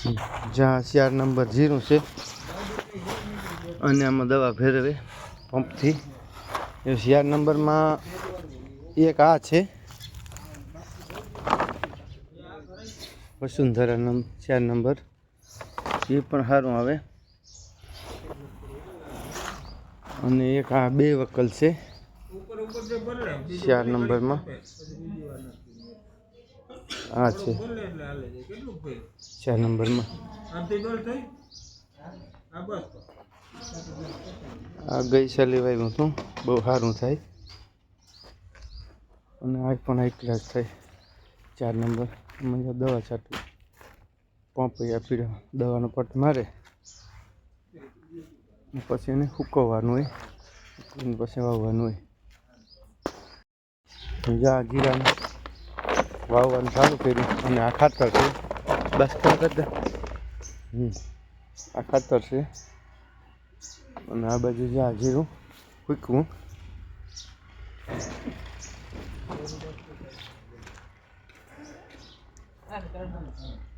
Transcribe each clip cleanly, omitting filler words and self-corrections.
જ્યાં 4 નંબર 0 છે અને આમાં દવા ફેરવે પંપથી. એ 4 નંબરમાં એક આ છે વસુંધરા 4 નંબર, એ પણ સારું આવે. અને એક આ 2 વકલ છે 4 નંબરમાં. આ છે 4 નંબરમાં. આ ગઈ સાલે વાવ્યું હતું, બહુ સારું થાય. અને આ પણ એક ક્લાસ થાય 4 નંબર. એમાં દવા છાંટવી, પંપ આપી દવાનો પટ મારે પછી એને સૂકવવાનું હોય, પછી વાવવાનું હોય. જ્યાં જીરાને વાવવાનું ચાલુ કર્યું. અને આ ખાતર છે, બસ કરતા આ ખાતર છે. અને આ બાજુ જ્યાં જીરું ફૂકવું.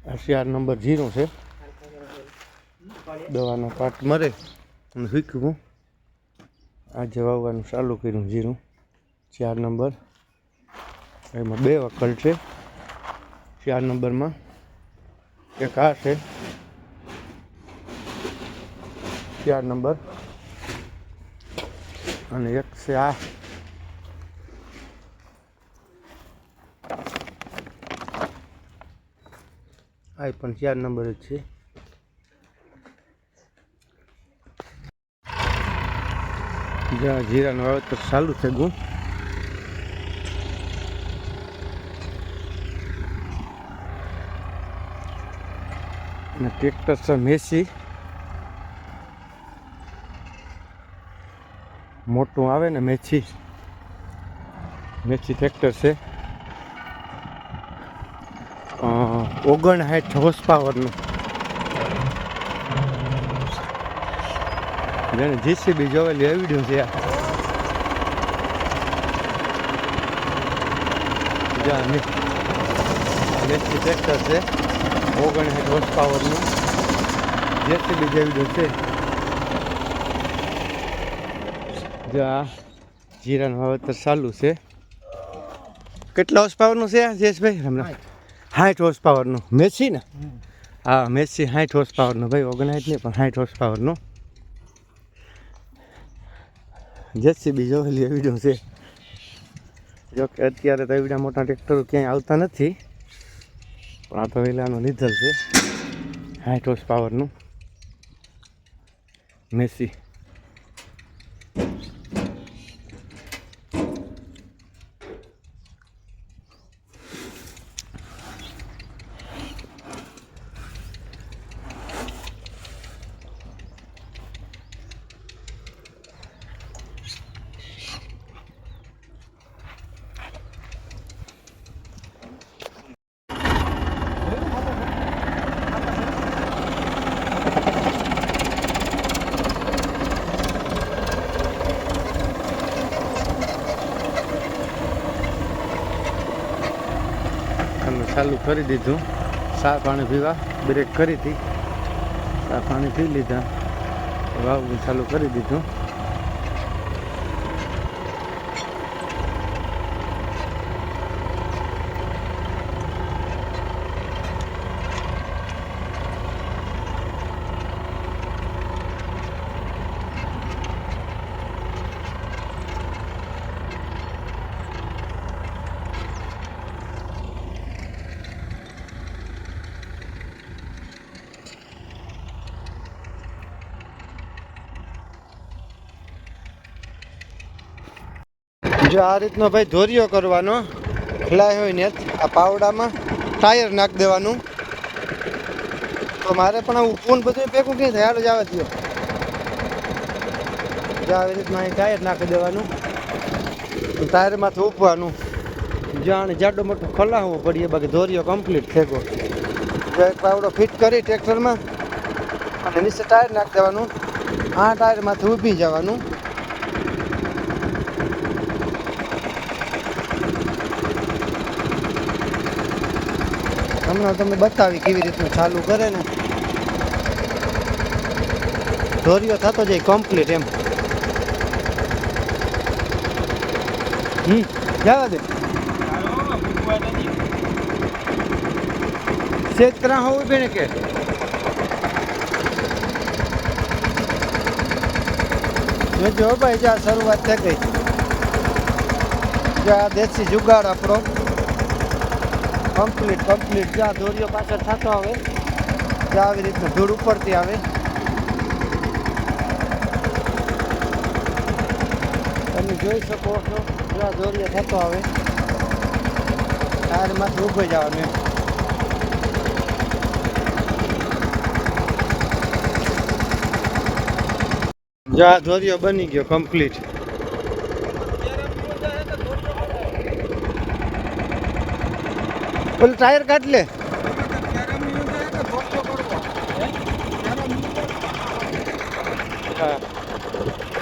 આ 4 નંબર 0 છે, દવાનો પાટ મરે અને ફૂકવું. આજે વાવવાનું ચાલુ કર્યું જીરું 4 નંબર. એમાં 2 વકલ છે 4 નંબરમાં. એક આ છે 4 નંબર અને એક છે આ. આ પણ 4 નંબર જ છે. જ્યાં જીરાનું વાવેતર ચાલુ થઈ ગયું. અને ટ્રેક્ટર છે મેસી, મોટું આવે ને મેસી ટ્રેક્ટર છે. 59 હોર્સ પાવરનું. જેને જીસીબી જોવેલી એવિડ્યું છે. જ્યાં મેસી ટ્રેક્ટર છે 59 હોર્સ પાવરનું, જેસીબી જેવી છે. જ્યાં જીરાનું વાવેતર ચાલુ છે. કેટલા હોર્સ પાવરનું છે જયેશભાઈ? હમણાં 60 હોર્સ પાવરનું મેસી ને? હા, મેસી 60 હોર્સ પાવરનું ભાઈ, 59 નહીં પણ 60 હોર્સ પાવરનું. જેસીબી જોવેલી એવિડ્યું છે. જોકે અત્યારે તો એવડા મોટા ટ્રેક્ટરો ક્યાંય આવતા નથી, પણ આ તો વેલાનું લીધેલ છે 60 હોર્સ પાવરનું મેસી. ચાલુ કરી દીધું ચા પાણી પીવા. બ્રેક કરી હતી, ચા પાણી પી લીધા, વાવવું ચાલુ કરી દીધું. જો આ રીતનો ભાઈ ધોરિયો કરવાનો, ખલાય હોય ને આ પાવડામાં ટાયર નાખી દેવાનું. તો મારે પણ આવું ફોન બધું ભેગું ક્યાં થાય, હાલ જ આવે થયો. જો આવી રીતના અહીં ટાયર નાખી દેવાનું, ટાયરમાંથી ઉપવાનું. જ્યાં જાડો મોટો ખલાવવો પડીએ, બાકી ધોરિયો કમ્પ્લીટ થેગો. જો એક પાવડો ફિટ કરી ટ્રેક્ટરમાં અને નીચે ટાયર નાખી દેવાનું. આ ટાયરમાંથી ઊભી જવાનું. હમણાં તમને બતાવી કેવી રીતનું ચાલુ કરે ને ધોરીઓ થતો જાય કમ્પ્લીટ એમ જવા દે સેજ કરા હોવું બેને કે જો ભાઈ જ્યાં શરૂઆત થઈ ગઈ જ્યાં દેશી જુગાડ આપણો કમ્પ્લીટ જ્યાં દોરીઓ પાછળ થતો આવે ત્યાં આવી રીતનું ધૂળ ઉપરથી આવે તમે જોઈ શકો છો જ્યાં દોરીઓ થતો આવે ટાયરમાંથી ઊભી જવાનું એમ જ્યાં દોરીઓ બની ગયો કમ્પ્લીટ પેલું ટાયર કાઢ લે હા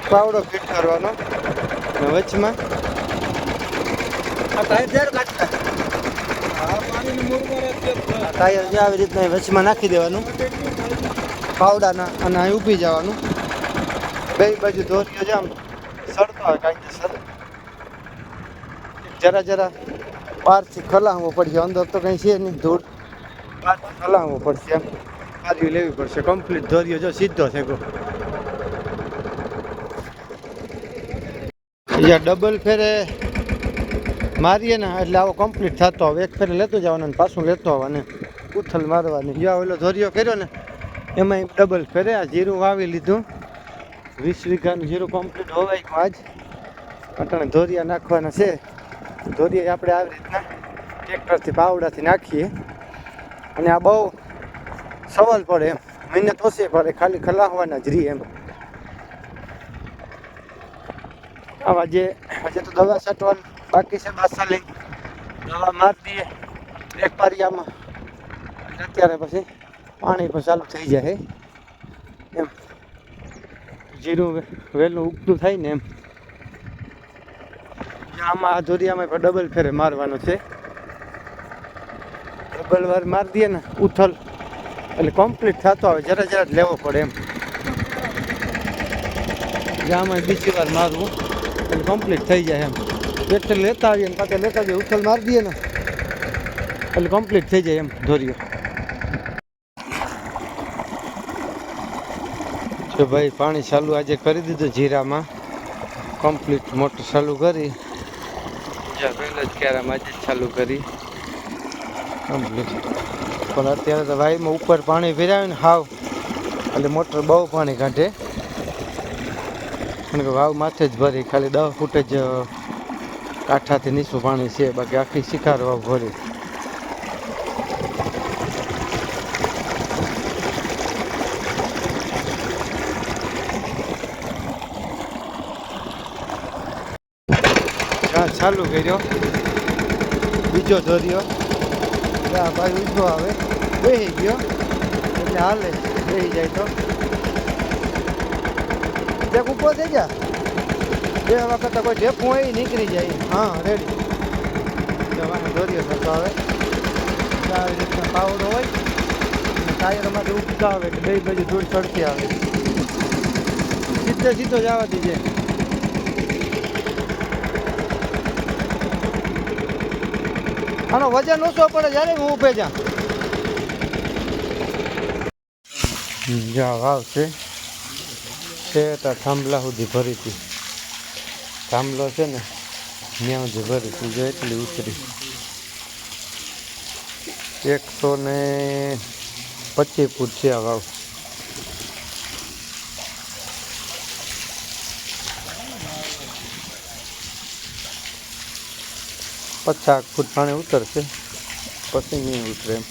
પાવડો ફિટ કરવાનો વચમાં ટાયર જે આવી રીતના વચમાં નાખી દેવાનું પાવડાના અને અહીં ઊભી જવાનું બે બાજુ દોરીઓ છે આમ સડતો હોય કાયદેસર જરા બહારથી ખલાવવો પડશે અંદર તો કંઈ છે નહીં ધૂળ બહારથી ખલાવવો પડશે એમ બારી લેવી પડશે કમ્પ્લીટ દોરીઓ જો સીધો થયો જ્યાં ડબલ ફેરે મારીએ ને એટલે આવો કમ્પ્લીટ થતો હવે એક ફેરે લેતો જવાનો ને પાછું લેતો આવવાનું ઉથલ મારવાની જ્યાં ઓલો ધોરીઓ કર્યો ને એમાં ડબલ ફેરે આ જીરું વાવી લીધું 20 વીઘાનું જીરું કમ્પ્લીટ હોવાય આજ અટાણે ધોરિયા નાખવાના છે ધોરિયા આપણે આવી રીતના ટ્રેક્ટરથી પાવડાથી નાખીએ અને આ બહુ સવાલ પડે એમ મહેનત ઓછી પડે ખાલી ખલાવવાના જ રહી એમ આવા જે હજે તો દવા છાંટવાની બાકી છે બાસાલી દવા મારી દઈએ એક પારિયામાં અત્યારે પછી પાણી પણ ચાલુ થઈ જાય એમ જીરું વહેલું ઉગતું થાય ને એમ આમાં આ ધોરિયામાં પણ ડબલ ફેરે મારવાનો છે ડબલ વાર મારી દઈએ ને ઉથલ એટલે કમ્પ્લીટ થતો આવે જરા જ લેવો પડે એમ આમાં બીજી વાર મારવું એટલે કમ્પ્લીટ થઈ જાય એમ ટ્રેક્ટર લેતા આવીએ ને પાછા લેતા જઈએ ઉથલ મારી દઈએ ને એટલે કમ્પ્લીટ થઈ જાય એમ ધોરિયો જો ભાઈ પાણી ચાલુ આજે કરી દીધું જીરામાં કમ્પ્લીટ મોટર ચાલુ કરી જ્યાં પહેલાં જ ક્યારામાં આજે ચાલુ કરી કમ્પ્લીટ પણ અત્યારે તો વાયમાં ઉપર પાણી ભરાવે ને હાવ એટલે મોટર બહુ પાણી કાઢે કારણ કે વાવ માથે જ ભરી ખાલી 10 ફૂટ જ કાંઠાથી નીચું પાણી છે બાકી આખી શિકાર વાવ ભરી ચાલુ કર્યો બીજો ધોર્યો આ ભાઈ ઊભો આવે બેસી ગયો એટલે હાલે બેસી જાય તો ટેક ઉભો થઈ જા બે વખત કોઈ ટેપું હોય નીકળી જાય હા રેડી ધોર્યો થતો આવે આવી રીતના પાવડો હોય ટાયરમાંથી ઉગતા આવે એટલે બે બાજુ ધૂળ ચડતી આવે સીધો જવા દીજે આનો વજન ઓછો પડે જ્યારે હું ઊભે જા વાવ છે તો થાંભલા સુધી ભરી હતી થાંભલો છે ને ત્યાં સુધી ભરી હતી જો એટલી ઉતરી 125 ફૂટ છે આ વાવ પચાસ ફૂટ પાણી ઉતરશે પછી નહીં ઉતરે એમ